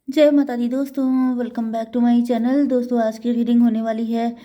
जय माता दी दोस्तों, welcome back to my channel. दोस्तों आज की रीडिंग होने वाली है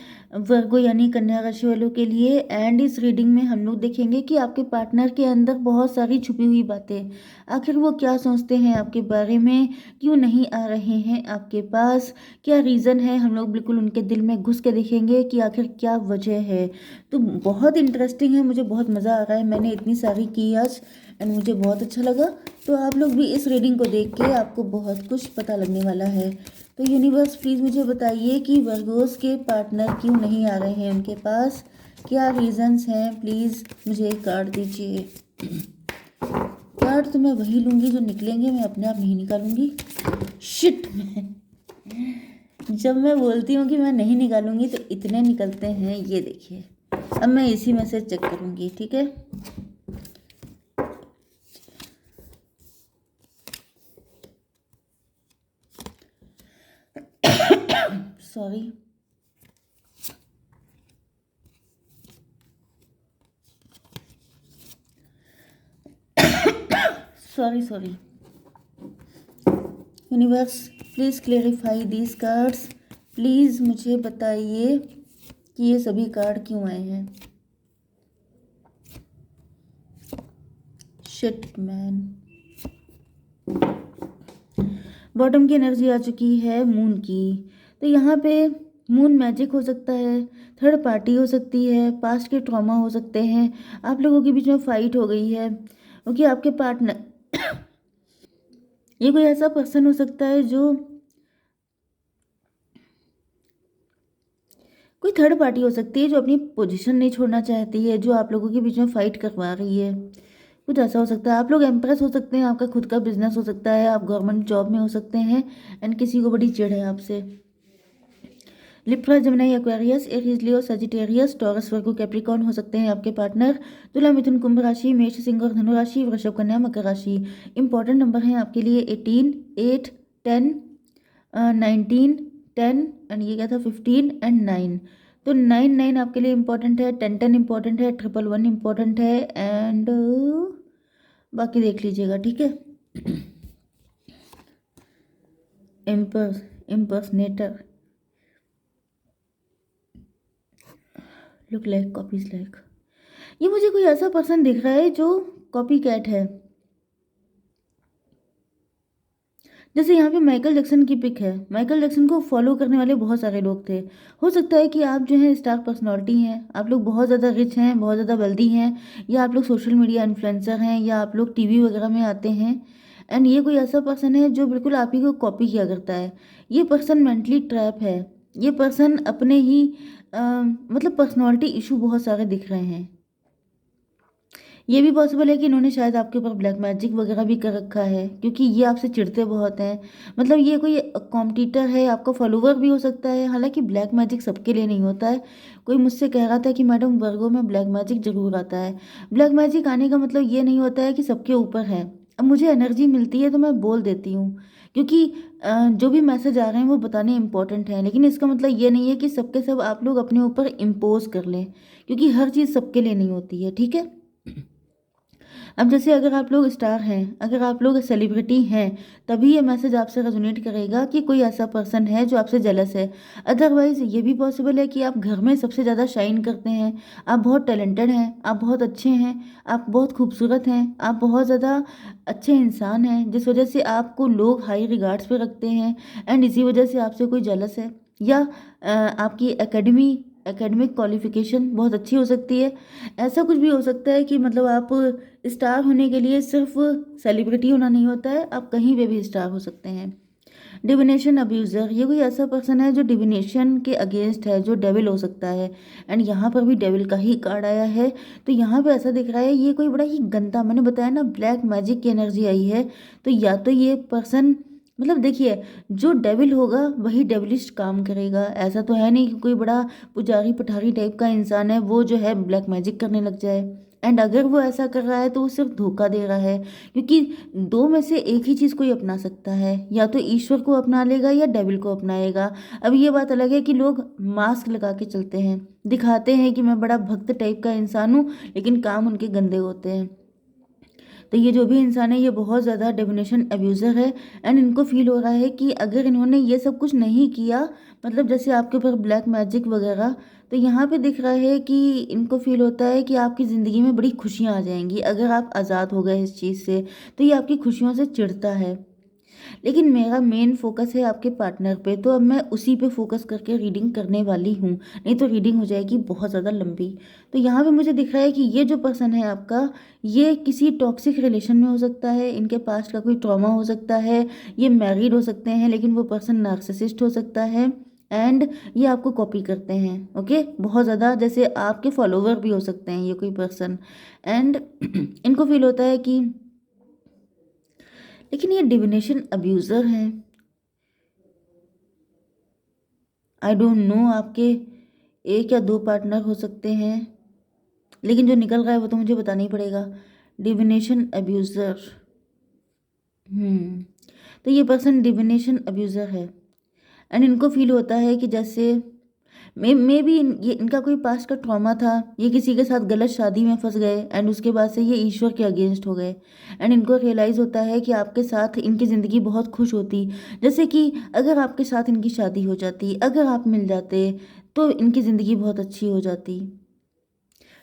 वर्गो यानी कन्या राशि वालों के लिए। एंड इस रीडिंग में हम लोग देखेंगे कि आपके पार्टनर के अंदर बहुत सारी छुपी हुई बातें, आखिर वो क्या सोचते हैं आपके बारे में, क्यों नहीं आ रहे हैं आपके पास, क्या रीज़न है। हम लोग बिल्कुल उनके दिल में घुस के देखेंगे कि आखिर क्या वजह है। तो बहुत इंटरेस्टिंग है, मुझे बहुत मज़ा आ रहा है। मैंने इतनी सारी की आज एंड मुझे बहुत अच्छा लगा। तो आप लोग भी इस रीडिंग को देख के आपको बहुत कुछ पता लगने वाला है। तो यूनिवर्स प्लीज़ मुझे बताइए कि वर्गोस के पार्टनर क्यों नहीं आ रहे हैं उनके पास, क्या रीजंस हैं। प्लीज़ मुझे एक कार्ड दीजिए। कार्ड तो मैं वही लूँगी जो निकलेंगे, मैं अपने आप नहीं निकालूंगी। शिट में जब मैं बोलती हूँ कि मैं नहीं निकालूंगी तो इतने निकलते हैं, ये देखिए। अब मैं इसी में से चेक करूँगी, ठीक है। Sorry, sorry. Universe please clarify these cards. Please मुझे बताइए कि ये सभी कार्ड क्यों आए हैं। शिट मैन, बॉटम की एनर्जी आ चुकी है मून की। तो यहाँ पे मून मैजिक हो सकता है, थर्ड पार्टी हो सकती है, पास्ट के ट्रॉमा हो सकते हैं, आप लोगों के बीच में फाइट हो गई है क्योंकि आपके पार्टनर ये कोई ऐसा पर्सन हो सकता है जो कोई थर्ड पार्टी हो सकती है जो अपनी पोजीशन नहीं छोड़ना चाहती है, जो आप लोगों के बीच में फाइट करवा रही है। कुछ ऐसा हो सकता है। आप लोग एम्प्रेस हो सकते हैं, आपका खुद का बिजनेस हो सकता है, आप गवर्नमेंट जॉब में हो सकते हैं एंड किसी को बड़ी चिढ़ है आपसे। लिब्रा, जेमिनी, एक्वेरियस, एरीज, लियो, सजिटेरियस, टॉरस, वर्गो, कैप्रिकॉर्न हो सकते हैं आपके पार्टनर। तुला, मिथुन, कुंभ राशि, मेष, सिंह और धनु राशि, वृषभ, कन्या, मकर राशि। इंपॉर्टेंट नंबर हैं आपके लिए 18, 8, 10, 19, 10 एंड ये क्या था 15 एंड 9। तो 9 आपके लिए इंपॉर्टेंट है, 10 इंपॉर्टेंट है, 111 इंपॉर्टेंट है एंड बाकी देख लीजिएगा, ठीक है। इम्पर्सनेटर, लुक लाइक, कॉपीज लाइक। ये मुझे कोई ऐसा पर्सन दिख रहा है जो कॉपी कैट है। जैसे यहाँ पे माइकल जैक्सन की पिक है, माइकल जैक्सन को फॉलो करने वाले बहुत सारे लोग थे। हो सकता है कि आप जो है स्टार पर्सनालिटी हैं, आप लोग बहुत ज़्यादा रिच हैं, बहुत ज़्यादा वेल्दी हैं, या आप लोग सोशल मीडिया इन्फ्लुएंसर हैं, या आप लोग टीवी वगैरह में आते हैं। एंड ये कोई ऐसा पर्सन है जो बिल्कुल आप ही को कॉपी किया करता है। ये पर्सन मेंटली ट्रैप है। ये पर्सन अपने ही मतलब पर्सनालिटी इशू बहुत सारे दिख रहे हैं। ये भी पॉसिबल है कि इन्होंने शायद आपके ऊपर ब्लैक मैजिक वगैरह भी कर रखा है, क्योंकि ये आपसे चिढ़ते बहुत हैं। मतलब ये कोई कॉम्पिटिटर है, आपका फॉलोवर भी हो सकता है। हालांकि ब्लैक मैजिक सबके लिए नहीं होता है। कोई मुझसे कह रहा था कि मैडम वर्गो में ब्लैक मैजिक जरूर आता है। ब्लैक मैजिक आने का मतलब ये नहीं होता है कि सबके ऊपर है। अब मुझे एनर्जी मिलती है तो मैं बोल देती हूँ, क्योंकि जो भी मैसेज आ रहे हैं वो बताने इंपॉर्टेंट है। लेकिन इसका मतलब ये नहीं है कि सबके सब आप लोग अपने ऊपर इम्पोज कर लें, क्योंकि हर चीज़ सबके लिए नहीं होती है, ठीक है। अब जैसे अगर आप लोग स्टार हैं, अगर आप लोग सेलिब्रिटी हैं, तभी ये मैसेज आपसे रेजोनेट करेगा कि कोई ऐसा पर्सन है जो आपसे जेलस है। अदरवाइज ये भी पॉसिबल है कि आप घर में सबसे ज़्यादा शाइन करते हैं, आप बहुत टैलेंटेड हैं, आप बहुत अच्छे हैं, आप बहुत खूबसूरत हैं, आप बहुत ज़्यादा अच्छे इंसान हैं, जिस वजह से आपको लोग हाई रिगार्ड्स पे रखते हैं एंड इसी वजह से आपसे कोई जेलस है। या आपकी एकेडमिक क्वालिफिकेशन बहुत अच्छी हो सकती है। ऐसा कुछ भी हो सकता है कि मतलब आप स्टार होने के लिए सिर्फ सेलिब्रिटी होना नहीं होता है, आप कहीं पे भी स्टार हो सकते हैं। डिविनेशन अब्यूज़र, ये कोई ऐसा पर्सन है जो डिविनेशन के अगेंस्ट है, जो डेविल हो सकता है। एंड यहाँ पर भी डेविल का ही कार्ड आया है। तो यहाँ पे ऐसा दिख रहा है ये कोई बड़ा ही गंदा, मैंने बताया ना ब्लैक मैजिक की एनर्जी आई है। तो या तो ये पर्सन, मतलब देखिए, जो डेविल होगा वही डेविलिश काम करेगा। ऐसा तो है नहीं कि कोई बड़ा पुजारी पठारी टाइप का इंसान है वो जो है ब्लैक मैजिक करने लग जाए। एंड अगर वो ऐसा कर रहा है तो वो सिर्फ धोखा दे रहा है, क्योंकि दो में से एक ही चीज़ कोई अपना सकता है, या तो ईश्वर को अपना लेगा या डेविल को अपनाएगा। अब ये बात अलग है कि लोग मास्क लगा के चलते हैं, दिखाते हैं कि मैं बड़ा भक्त टाइप का इंसान हूँ, लेकिन काम उनके गंदे होते हैं। तो ये जो भी इंसान है ये बहुत ज़्यादा डिविनेशन अब्यूज़र है। एंड इनको फ़ील हो रहा है कि अगर इन्होंने ये सब कुछ नहीं किया, मतलब जैसे आपके ऊपर ब्लैक मैजिक वगैरह, तो यहाँ पे दिख रहा है कि इनको फ़ील होता है कि आपकी ज़िंदगी में बड़ी खुशियाँ आ जाएंगी अगर आप आज़ाद हो गए इस चीज़ से। तो ये आपकी खुशियों से चिढ़ता है। लेकिन मेरा मेन फोकस है आपके पार्टनर पे, तो अब मैं उसी पे फोकस करके रीडिंग करने वाली हूँ, नहीं तो रीडिंग हो जाएगी बहुत ज़्यादा लंबी। तो यहाँ पे मुझे दिख रहा है कि ये जो पर्सन है आपका, ये किसी टॉक्सिक रिलेशन में हो सकता है, इनके पास्ट का कोई ट्रॉमा हो सकता है, ये मैरिड हो सकते हैं, लेकिन वो पर्सन नार्सिसिस्ट हो सकता है। एंड ये आपको कॉपी करते हैं, ओके, बहुत ज़्यादा, जैसे आपके फॉलोवर भी हो सकते हैं ये कोई पर्सन। एंड इनको फील होता है कि, लेकिन ये डिविनेशन अब्यूज़र हैं। आई डोंट नो, आपके एक या दो पार्टनर हो सकते हैं, लेकिन जो निकल रहा है वो तो मुझे बताना ही पड़ेगा। डिविनेशन अब्यूज़र, तो ये पर्सन डिविनेशन अब्यूज़र है। एंड इनको फील होता है कि जैसे मे बी ये इनका कोई पास्ट का ट्रॉमा था, ये किसी के साथ गलत शादी में फंस गए एंड उसके बाद से ये ईश्वर के अगेंस्ट हो गए। एंड इनको रियलाइज़ होता है कि आपके साथ इनकी ज़िंदगी बहुत खुश होती, जैसे कि अगर आपके साथ इनकी शादी हो जाती, अगर आप मिल जाते, तो इनकी ज़िंदगी बहुत अच्छी हो जाती।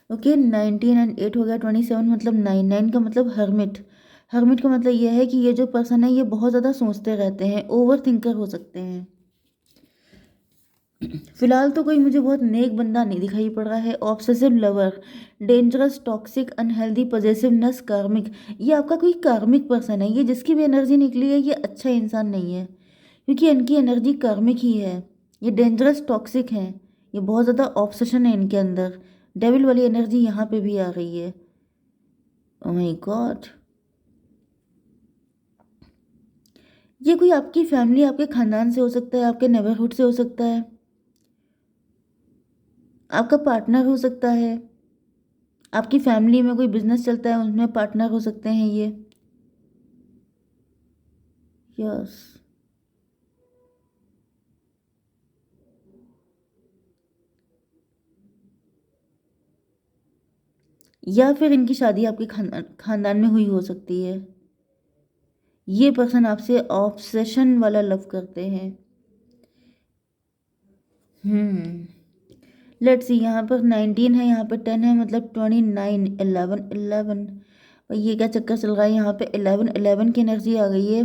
ओके, 19 एंड 8 हो गया, 27 मतलब 9, 9 का मतलब हर्मिट। हर्मिट का मतलब ये है कि ये जो पर्सन है ये बहुत ज़्यादा सोचते रहते हैं, ओवर थिंकर हो सकते हैं। फिलहाल तो कोई मुझे बहुत नेक बंदा नहीं दिखाई पड़ रहा है। Obsessive lover, dangerous, toxic, unhealthy, possessiveness, karmic. ये आपका कोई कार्मिक पर्सन है, ये जिसकी भी एनर्जी निकली है ये अच्छा इंसान नहीं है, क्योंकि इनकी एनर्जी कार्मिक ही है। ये डेंजरस, टॉक्सिक हैं, ये बहुत ज़्यादा ऑब्सेशन है इनके अंदर। डेविल वाली एनर्जी यहाँ पे भी आ रही है। ओह माय गॉड, ये कोई आपकी फैमिली, आपके खानदान से हो सकता है, आपके नेबरहुड से हो सकता है, आपका पार्टनर हो सकता है, आपकी फैमिली में कोई बिजनेस चलता है उसमें पार्टनर हो सकते हैं ये। यस, या फिर इनकी शादी आपके खानदान में हुई हो सकती है। ये पर्सन आपसे ऑब्सेशन वाला लव करते हैं। लेट्स सी, यहाँ पर 19 है, यहाँ पे 10 है, मतलब 29, 11, 11। और ये क्या चक्कर चल रहा है यहाँ पे, 11, 11 की एनर्जी आ गई है।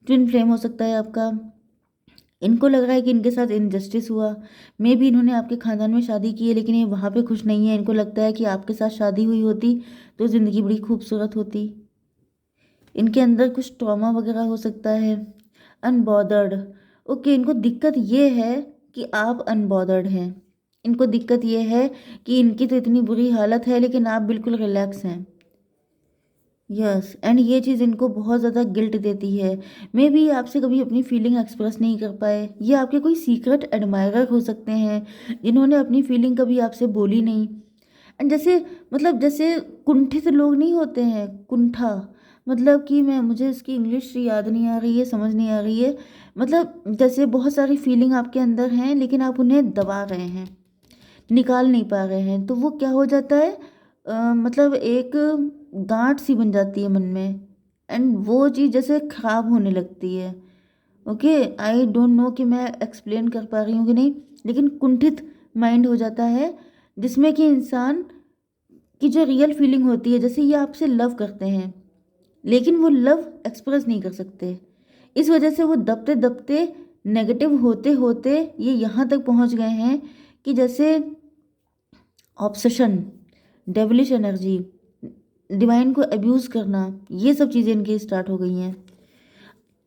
ट्विन फ्लेम हो सकता है आपका। इनको लग रहा है कि इनके साथ इनजस्टिस हुआ, मे भी इन्होंने आपके खानदान में शादी की है लेकिन ये वहाँ पे खुश नहीं है। इनको लगता है कि आपके साथ शादी हुई होती तो ज़िंदगी बड़ी खूबसूरत होती। इनके अंदर कुछ ट्रॉमा वगैरह हो सकता है। अनबॉदर्ड, ओके, इनको दिक्कत ये है कि आप अनबॉदर्ड हैं। इनको दिक्कत ये है कि इनकी तो इतनी बुरी हालत है लेकिन आप बिल्कुल रिलैक्स हैं। यस, एंड ये चीज़ इनको बहुत ज़्यादा गिल्ट देती है। मे बी आपसे कभी अपनी फीलिंग एक्सप्रेस नहीं कर पाए। ये आपके कोई सीक्रेट एडमायरर हो सकते हैं जिन्होंने अपनी फीलिंग कभी आपसे बोली नहीं। एंड जैसे, मतलब जैसे कुंठित लोग नहीं होते हैं, कुंठा, मतलब कि मैं, मुझे इसकी इंग्लिश याद नहीं आ रही है, समझ नहीं आ रही है। मतलब जैसे बहुत सारी फीलिंग आपके अंदर हैं लेकिन आप उन्हें दबा रहे हैं, निकाल नहीं पा रहे हैं, तो वो क्या हो जाता है, मतलब एक गांठ सी बन जाती है मन में। एंड वो चीज़ जैसे खराब होने लगती है। ओके, आई डोंट नो कि मैं एक्सप्लेन कर पा रही हूँ कि नहीं, लेकिन कुंठित माइंड हो जाता है जिसमें कि इंसान की जो रियल फीलिंग होती है, जैसे ये आपसे लव करते हैं लेकिन वो लव एक्सप्रेस नहीं कर सकते। इस वजह से वो दबते दबते, नेगेटिव होते होते ये यहाँ तक पहुँच गए हैं कि जैसे ऑब्सेशन, डेविलिश एनर्जी, डिवाइन को अब्यूज़ करना, ये सब चीज़ें इनकी स्टार्ट हो गई हैं।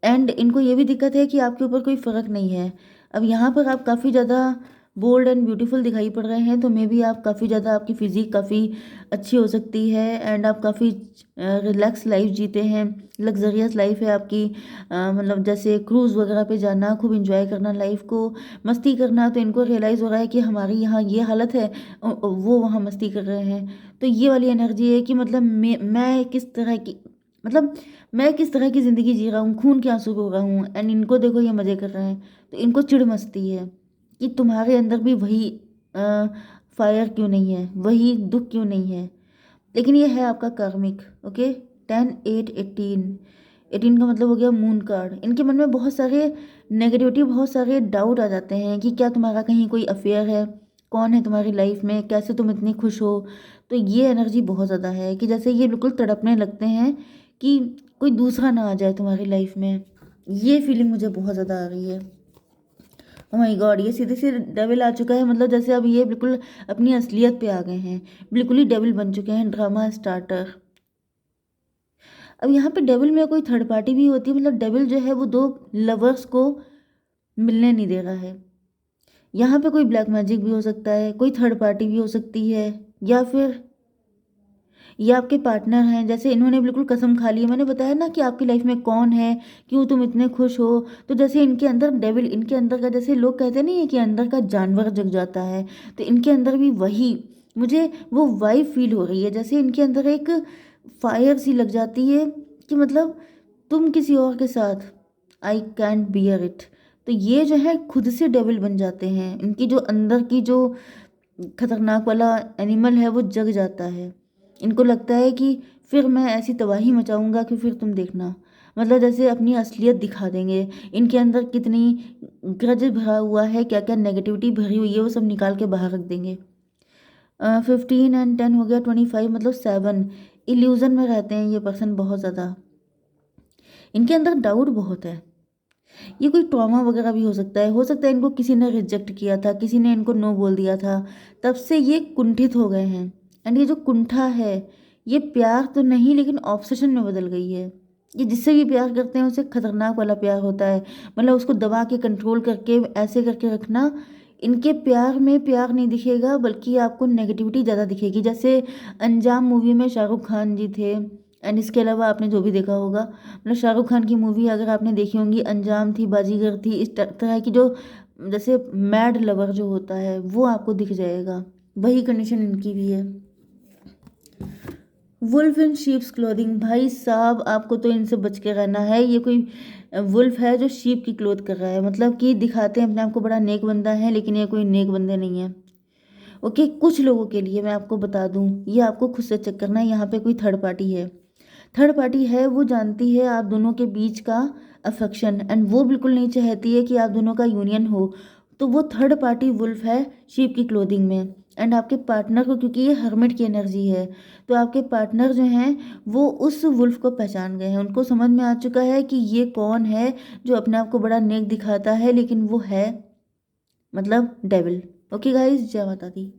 एंड इनको ये भी दिक्कत है कि आपके ऊपर कोई फ़र्क नहीं है। अब यहाँ पर आप काफ़ी ज़्यादा बोल्ड एंड ब्यूटीफुल दिखाई पड़ रहे हैं, तो मे बी आप काफ़ी ज़्यादा, आपकी फ़िज़िक काफ़ी अच्छी हो सकती है एंड आप काफ़ी रिलैक्स लाइफ जीते हैं, लग्जरियस लाइफ है आपकी। मतलब जैसे क्रूज़ वगैरह पे जाना, खूब इंजॉय करना लाइफ को, मस्ती करना। तो इनको रियलाइज़ हो रहा है कि हमारी यहाँ ये हालत है, वो वहाँ मस्ती कर रहे हैं। तो ये वाली एनर्जी है कि मतलब मैं किस तरह की, मतलब मैं किस तरह की ज़िंदगी जी रहा हूँ, खून के आंसू रो रहा हूँ, एंड इनको देखो ये मज़े कर रहे हैं। तो इनको चिढ़ मचती है कि तुम्हारे अंदर भी वही फायर क्यों नहीं है, वही दुख क्यों नहीं है। लेकिन ये है आपका कार्मिक। ओके, 10 8 18, 18 का मतलब हो गया मून कार्ड। इनके मन में बहुत सारे नेगेटिविटी, बहुत सारे डाउट आ जाते हैं कि क्या तुम्हारा कहीं कोई अफेयर है, कौन है तुम्हारी लाइफ में, कैसे तुम इतनी खुश हो। तो ये एनर्जी बहुत ज़्यादा है कि जैसे ये बिल्कुल तड़पने लगते हैं कि कोई दूसरा ना आ जाए तुम्हारी लाइफ में। ये फीलिंग मुझे बहुत ज़्यादा आ रही है। ओ माय गॉड, ये सीधे से डेविल आ चुका है, मतलब जैसे अब ये बिल्कुल अपनी असलियत पे आ गए हैं, बिल्कुल ही डेविल बन चुके हैं, ड्रामा स्टार्टर। अब यहाँ पे डेविल में कोई थर्ड पार्टी भी होती है, मतलब डेविल जो है वो दो लवर्स को मिलने नहीं दे रहा है। यहाँ पे कोई ब्लैक मैजिक भी हो सकता है, कोई थर्ड पार्टी भी हो सकती है, या फिर ये आपके पार्टनर हैं। जैसे इन्होंने बिल्कुल कसम खा ली है, मैंने बताया ना कि आपकी लाइफ में कौन है, क्यों तुम इतने खुश हो। तो जैसे इनके अंदर डेविल, इनके अंदर का, जैसे लोग कहते नहीं है कि अंदर का जानवर जग जाता है, तो इनके अंदर भी वही मुझे वो वाइब फील हो रही है। जैसे इनके अंदर एक फायर सी लग जाती है कि मतलब तुम किसी और के साथ, आई कैंट बियर इट। तो ये जो है खुद से डेविल बन जाते हैं, इनकी जो अंदर की जो खतरनाक वाला एनिमल है वो जग जाता है। इनको लगता है कि फिर मैं ऐसी तबाही मचाऊंगा कि फिर तुम देखना, मतलब जैसे अपनी असलियत दिखा देंगे। इनके अंदर कितनी ग्रज भरा हुआ है, क्या क्या नेगेटिविटी भरी हुई है, वो सब निकाल के बाहर रख देंगे। 15 और 10 हो गया 25, मतलब 7। इल्यूजन में रहते हैं ये पर्सन बहुत ज़्यादा। इनके अंदर डाउट बहुत है। ये कोई ट्रॉमा वगैरह भी हो सकता है इनको किसी ने रिजेक्ट किया था, किसी ने इनको नो बोल दिया था, तब से ये कुंठित हो गए हैं। एंड ये जो कुंठा है, ये प्यार तो नहीं लेकिन ऑब्सेशन में बदल गई है। ये जिससे भी प्यार करते हैं उसे खतरनाक वाला प्यार होता है, मतलब उसको दबा के कंट्रोल करके ऐसे करके रखना। इनके प्यार में प्यार नहीं दिखेगा, बल्कि आपको नेगेटिविटी ज़्यादा दिखेगी। जैसे अंजाम मूवी में शाहरुख खान जी थे, एंड इसके अलावा आपने जो भी देखा होगा, मतलब शाहरुख खान की मूवी अगर आपने देखी होंगी, अंजाम थी, बाजीगर थी, इस तरह की जो जैसे मैड लवर जो होता है वो आपको दिख जाएगा। वही कंडीशन इनकी भी है। वुल्फ इन शीप्स क्लोथिंग, भाई साहब आपको तो इनसे बच के रहना है। ये कोई वुल्फ है जो शीप की क्लोथ कर रहा है, मतलब कि दिखाते हैं अपने आप को बड़ा नेक बंदा है, लेकिन ये कोई नेक बंदे नहीं है। ओके, कुछ लोगों के लिए मैं आपको बता दूं, ये आपको खुद से चेक करना है, यहाँ पे कोई थर्ड पार्टी है। थर्ड पार्टी है, वो जानती है आप दोनों के बीच का अफेक्शन, एंड वो बिल्कुल नहीं चाहती है कि आप दोनों का यूनियन हो। तो वो थर्ड पार्टी वुल्फ है शीप की क्लोथिंग में। एंड आपके पार्टनर को, क्योंकि ये हर्मिट की एनर्जी है, तो आपके पार्टनर जो हैं वो उस वुल्फ को पहचान गए हैं। उनको समझ में आ चुका है कि ये कौन है जो अपने आप को बड़ा नेक दिखाता है, लेकिन वो है मतलब डेविल। ओके गाइज, जय माता दी।